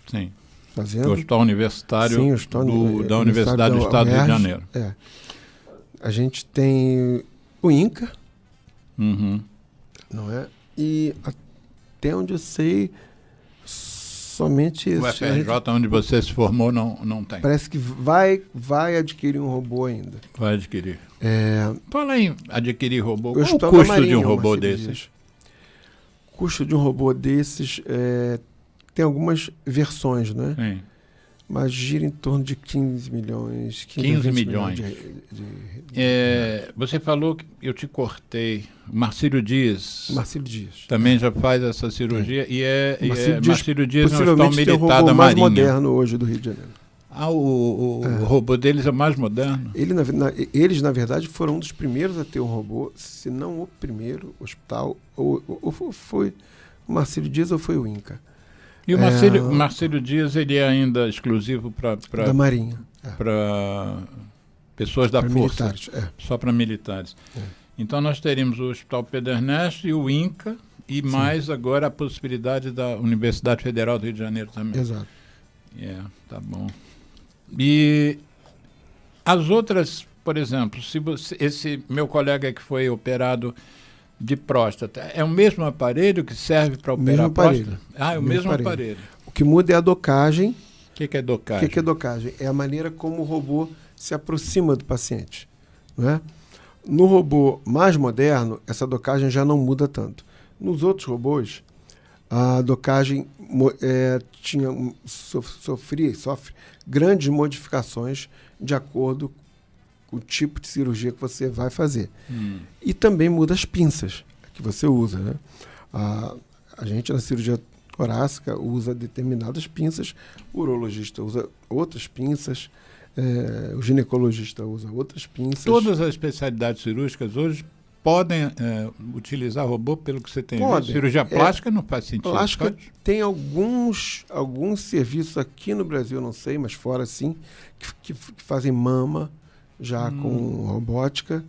Sim. Fazendo. O Hospital Universitário da Universidade do Estado do Rio de Janeiro. A gente tem o INCA, uhum. Não é? E até onde eu sei, somente o FRJ, onde você se formou, não tem. Parece que vai adquirir um robô ainda. Vai adquirir. Fala em adquirir robô. Qual o custo Marinha, de um robô desses? O custo de um robô desses tem algumas versões, né? Sim. Mas gira em torno de 15 milhões. 15 milhões. Você falou que eu te cortei. Marcílio Dias. Também já faz essa cirurgia. Marcílio Dias é um hospital militar da Marinha. O mais moderno hoje do Rio de Janeiro. O robô deles é mais moderno? Eles, na verdade, foram um dos primeiros a ter um robô, se não o primeiro hospital. Ou foi o Marcílio Dias ou foi o INCA. E o Marcílio Dias, ele é ainda exclusivo para da Marinha. Para pessoas da Força. Militares, só para militares. Então nós teríamos o Hospital Pedro Ernesto e o INCA, e Sim. mais agora a possibilidade da Universidade Federal do Rio de Janeiro também. Exato. Tá bom. E as outras, por exemplo, esse meu colega que foi operado de próstata, é o mesmo aparelho que serve para operar a próstata? É o mesmo aparelho. O que muda é a docagem. O que é docagem? O que é docagem? É a maneira como o robô se aproxima do paciente. Não é? No robô mais moderno, essa docagem já não muda tanto. Nos outros robôs, a docagem sofre grandes modificações de acordo com o tipo de cirurgia que você vai fazer. E também muda as pinças que você usa. Né? A gente, na cirurgia torácica, usa determinadas pinças, o urologista usa outras pinças, o ginecologista usa outras pinças. Todas as especialidades cirúrgicas hoje podem utilizar robô, pelo que você tem visto? Cirurgia plástica não faz sentido. Plástica tem alguns serviços aqui no Brasil, não sei, mas fora sim, que fazem mama já com robótica.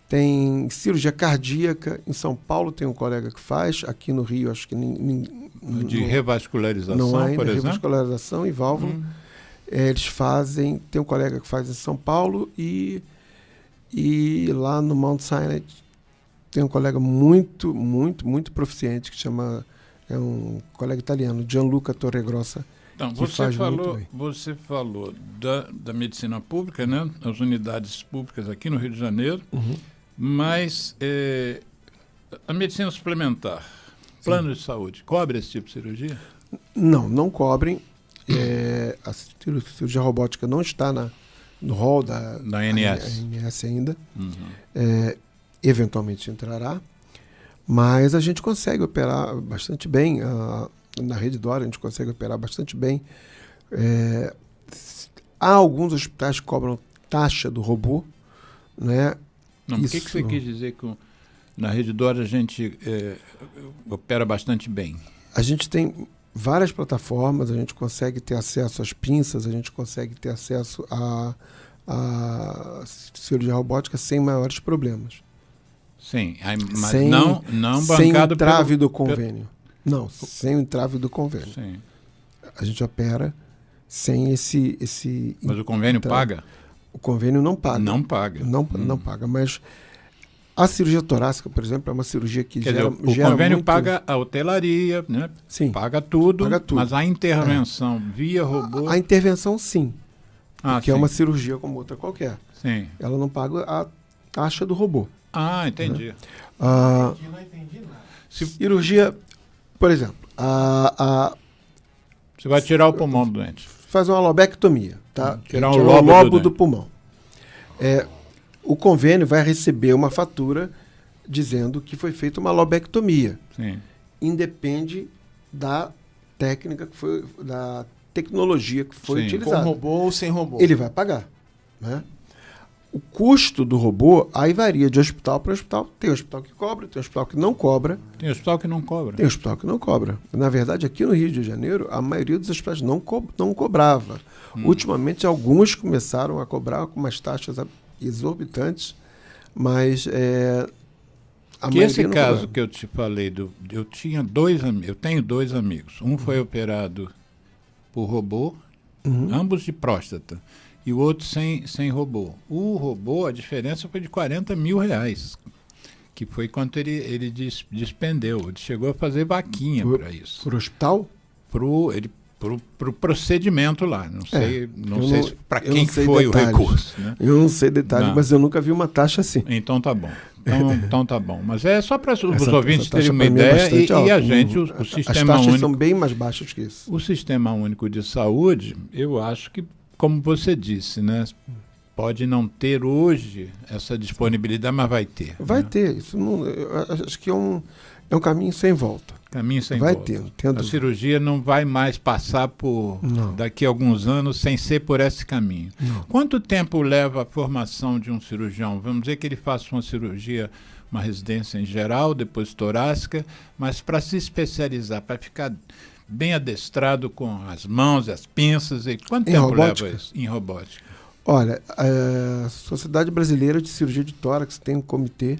Tem cirurgia cardíaca. Em São Paulo tem um colega que faz. Aqui no Rio, acho que de revascularização, não há ainda, por exemplo? Revascularização e válvula. Eles fazem. Tem um colega que faz em São Paulo e lá no Mount Sinai tem um colega muito, muito, muito proficiente que chama. É um colega italiano, Gianluca Torregrossa. Então, você falou da medicina pública, né? As unidades públicas aqui no Rio de Janeiro, mas a medicina suplementar, plano de saúde, cobre esse tipo de cirurgia? Não cobrem. A cirurgia robótica não está no rol da ANS ainda. Eventualmente entrará, mas a gente consegue operar bastante bem. Na Rede Dora a gente consegue operar bastante bem. Há alguns hospitais que cobram taxa do robô, né? Não, o que você quis dizer que na Rede Dora a gente opera bastante bem? A gente tem várias plataformas, a gente consegue ter acesso às pinças, a gente consegue ter acesso à cirurgia robótica sem maiores problemas. Sim, mas não bancado sem o entrave do convênio. Não, sem o entrave do convênio. Sim. A gente opera sem esse mas o convênio paga? O convênio não paga. Não paga. Não paga, mas a cirurgia torácica, por exemplo, é uma cirurgia que gera o convênio muito... paga a hotelaria, né? Sim. Paga tudo, mas a intervenção via robô... A intervenção, sim. Que é uma cirurgia como outra qualquer. Sim. Ela não paga a taxa do robô. Entendi. Né? Não entendi nada. Cirurgia, por exemplo, você vai tirar o pulmão do doente. Faz uma lobectomia, tá? Tirar o lobo do pulmão. O convênio vai receber uma fatura dizendo que foi feita uma lobectomia. Sim. Independe da técnica que foi, da tecnologia que foi utilizada. Com robô ou sem robô. Ele vai pagar, né? o custo do robô aí varia de hospital para hospital. Tem hospital que cobra, tem hospital que não cobra. Tem hospital que não cobra. Tem hospital que não cobra. Na verdade, aqui no Rio de Janeiro, a maioria dos hospitais não cobrava. Ultimamente, alguns começaram a cobrar com umas taxas exorbitantes, mas que esse caso que eu te falei, eu tenho dois amigos. Um foi operado por robô, ambos de próstata, e o outro sem robô. O robô, a diferença foi de R$40 mil, que foi quanto ele despendeu. Ele chegou a fazer vaquinha para isso. Por hospital? Pro procedimento lá. Não sei para quem foi o recurso. Né? Eu não sei detalhes, mas eu nunca vi uma taxa assim. Então tá bom. Então tá bom. Mas é só para os ouvintes terem uma ideia e a gente, o sistema único... As taxas são único, bem mais baixas que isso. O Sistema Único de Saúde, eu acho que, como você disse, né, pode não ter hoje essa disponibilidade, mas vai ter. Vai ter. Isso não, eu acho que é um caminho sem volta. Vai ter. A cirurgia não vai mais passar por daqui a alguns anos sem ser por esse caminho. Não. Quanto tempo leva a formação de um cirurgião? Vamos dizer que ele faça uma cirurgia, uma residência em geral, depois torácica, mas para se especializar, para ficar bem adestrado com as mãos, as pinças, quanto tempo leva isso em robótica? Olha, a Sociedade Brasileira de Cirurgia de Tórax tem um comitê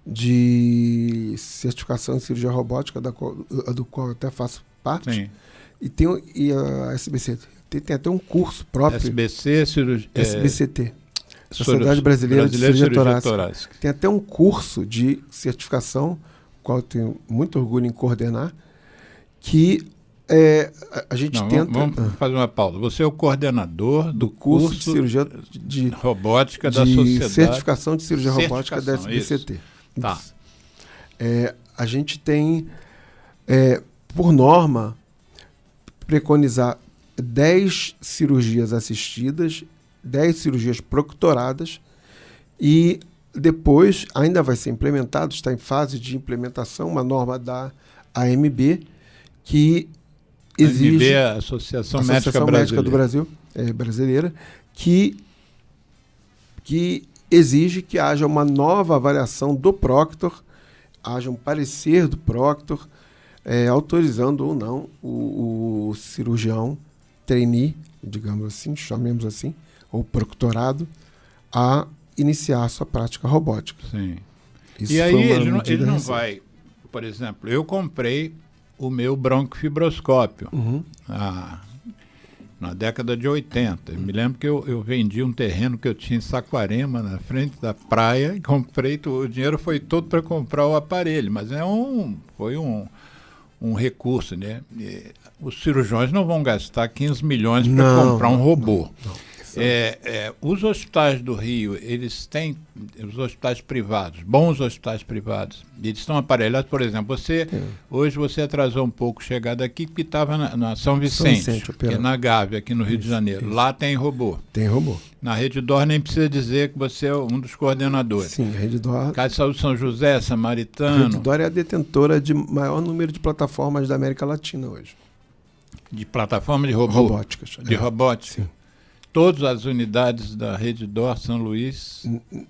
de certificação em cirurgia robótica, do qual eu até faço parte. Sim. E a SBC tem até um curso próprio. SBCT, Sociedade Brasileira de Cirurgia Torácica. Tem até um curso de certificação, qual eu tenho muito orgulho em coordenar, que a gente tenta... Vamos fazer uma pausa. Você é o coordenador do curso de cirurgia de robótica da Sociedade... Certificação de cirurgia robótica da SBCT. Isso. Tá. A gente tem, por norma, preconizar 10 cirurgias assistidas, 10 cirurgias proctoradas, e depois ainda vai ser implementado, está em fase de implementação, uma norma da AMB, que exige... AMB é a Associação Médica do Brasil, brasileira, que exige que haja uma nova avaliação do proctor, haja um parecer do proctor, autorizando ou não o cirurgião trainee, digamos assim, chamemos assim, ou proctorado, a iniciar a sua prática robótica. Sim. Isso e aí ele não vai... Por exemplo, eu comprei o meu broncofibroscópio na década de 80. Eu me lembro que eu vendi um terreno que eu tinha em Saquarema, na frente da praia, e comprei, o dinheiro foi todo para comprar o aparelho, mas foi um recurso, né? E os cirurgiões não vão gastar 15 milhões para comprar um robô. Não. Os hospitais do Rio, eles têm, os hospitais privados, bons hospitais privados, eles estão aparelhados. Por exemplo, hoje você atrasou um pouco chegar daqui, porque estava na São Vicente, que é na Gávea, aqui no Rio de Janeiro. Isso. Lá tem robô. Tem robô. Na Rede D'Or nem precisa dizer que você é um dos coordenadores. Sim, a Rede D'Or... Casa de Saúde São José, Samaritano... A Rede D'Or é a detentora de maior número de plataformas da América Latina hoje. De plataforma de robô? Robóticas. De robótica? Sim. Todas as unidades da Rede D'Or São Luís?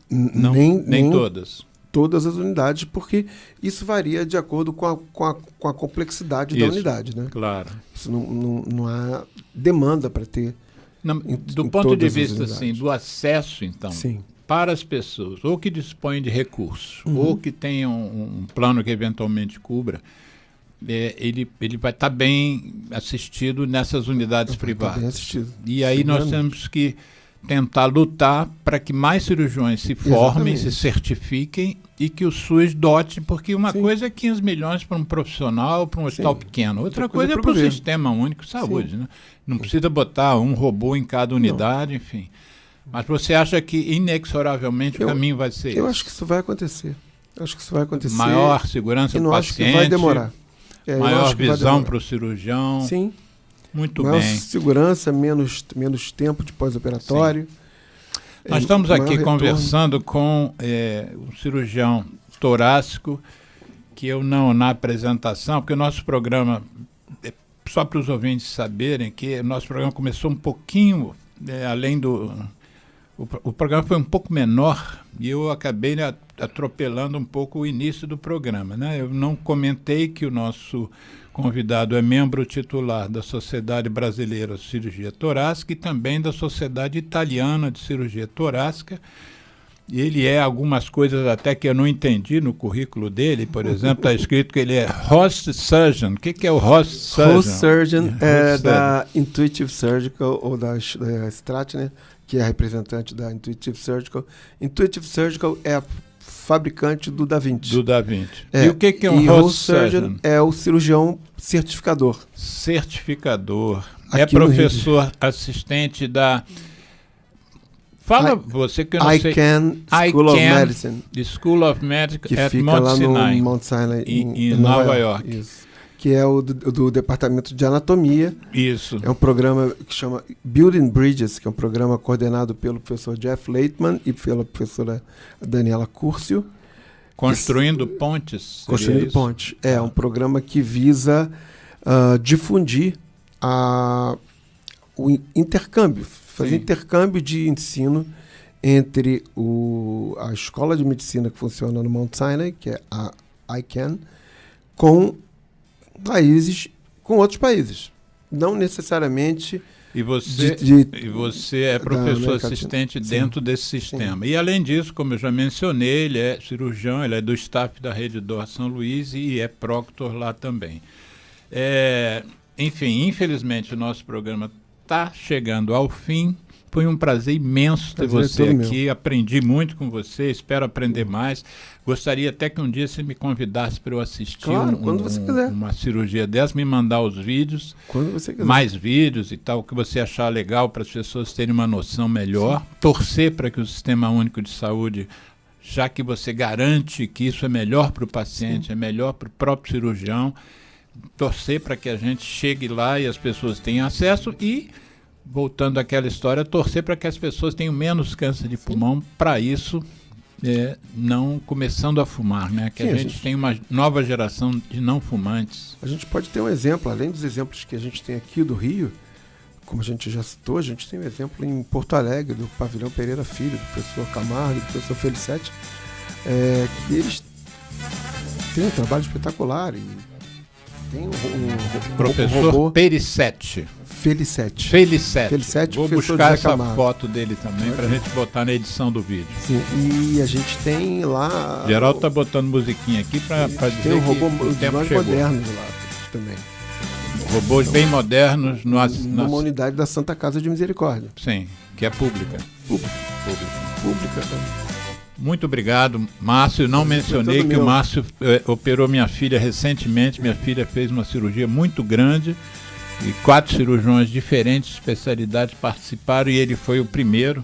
Nem todas. Todas as unidades, porque isso varia de acordo com a complexidade da unidade, né? Claro. Isso não há demanda para ter. Do ponto de vista assim, do acesso, então, sim, para as pessoas, ou que dispõem de recursos, ou que tenham um plano que eventualmente cubra, ele vai estar bem assistido nessas unidades privadas. Bem assistido. E aí nós temos que tentar lutar para que mais cirurgiões se formem, se certifiquem e que o SUS dote, porque uma coisa é 15 milhões para um profissional, para um hospital pequeno, outra coisa é para o Sistema Único de Saúde. Né? Não precisa botar um robô em cada unidade, enfim. Mas você acha que inexoravelmente o caminho vai ser esse? Eu acho que isso vai acontecer. Maior segurança do paciente. Acho que vai demorar. Maior visão para o cirurgião. Sim. Muito maior bem. Segurança, menos tempo de pós-operatório. Nós estamos aqui conversando com um cirurgião torácico, que eu não, na apresentação, porque o nosso programa, só para os ouvintes saberem, que o nosso programa começou um pouquinho além do... o programa foi um pouco menor e eu acabei atropelando um pouco o início do programa, né? Eu não comentei que o nosso convidado é membro titular da Sociedade Brasileira de Cirurgia Torácica e também da Sociedade Italiana de Cirurgia Torácica. Ele é algumas coisas até que eu não entendi no currículo dele. Por exemplo, está escrito que ele é Host Surgeon. O que é o Host Surgeon? Host Surgeon é da Intuitive Surgical ou da Stratner, que é a representante da Intuitive Surgical. Intuitive Surgical é a fabricante do Da Vinci. Do Da Vinci. E o que é um Host Surgeon? É o cirurgião certificador. Certificador. É professor assistente da... Fala você que eu não sei. Icahn School of Medicine. School of Medicine que fica lá no Mount Sinai, em Nova York. Isso. Que é o do Departamento de Anatomia. Isso. É um programa que chama Building Bridges, que é um programa coordenado pelo professor Jeff Leitman e pela professora Daniela Curcio. Construindo pontes. Construindo pontes. É um programa que visa difundir o intercâmbio, fazer intercâmbio de ensino entre a escola de medicina que funciona no Mount Sinai, que é a Icahn, com outros países. Não necessariamente... E você é professor assistente dentro desse sistema. Sim. E além disso, como eu já mencionei, ele é cirurgião, ele é do staff da Rede D'Or São Luís e é proctor lá também. Enfim, infelizmente o nosso programa está chegando ao fim. Foi um prazer imenso ter você aqui. Aprendi muito com você, espero aprender mais. Gostaria até que um dia você me convidasse para eu assistir uma cirurgia dessa, me mandar os vídeos, quando você quiser. Mais vídeos e tal, o que você achar legal para as pessoas terem uma noção melhor. Sim. Torcer para que o Sistema Único de Saúde, já que você garante que isso é melhor para o paciente, sim, é melhor para o próprio cirurgião, torcer para que a gente chegue lá e as pessoas tenham acesso e... Voltando àquela história, torcer para que as pessoas tenham menos câncer de pulmão, para isso, não começando a fumar, né? Que a gente tenha uma nova geração de não fumantes. A gente pode ter um exemplo, além dos exemplos que a gente tem aqui do Rio, como a gente já citou, a gente tem um exemplo em Porto Alegre, do Pavilhão Pereira Filho, do professor Camargo, do professor Felicete, que eles têm um trabalho espetacular e tem professor robô, Felicete. Vou buscar essa foto dele também para a gente botar na edição do vídeo. Sim, e a gente tem lá... Geraldo está botando musiquinha aqui para dizer tem um robô que o tempo mais chegou. Modernos lá também. Robôs bem modernos. Numa unidade da Santa Casa de Misericórdia. Sim, que é pública. Pública também. Muito obrigado, Márcio. Não mencionei que o Márcio operou minha filha recentemente. Minha filha fez uma cirurgia muito grande e 4 cirurgiões de diferentes especialidades participaram e ele foi o primeiro.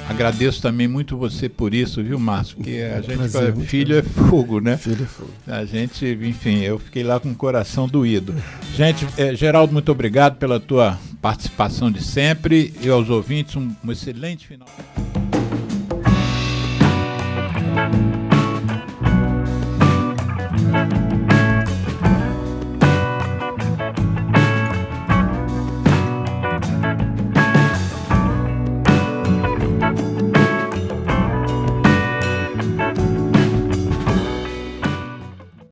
Agradeço também muito você por isso, viu, Márcio? Porque a gente fala, filho é fogo, né? Filho é fogo. A gente, enfim, eu fiquei lá com o coração doído. Gente, Geraldo, muito obrigado pela tua participação de sempre e aos ouvintes, um excelente final.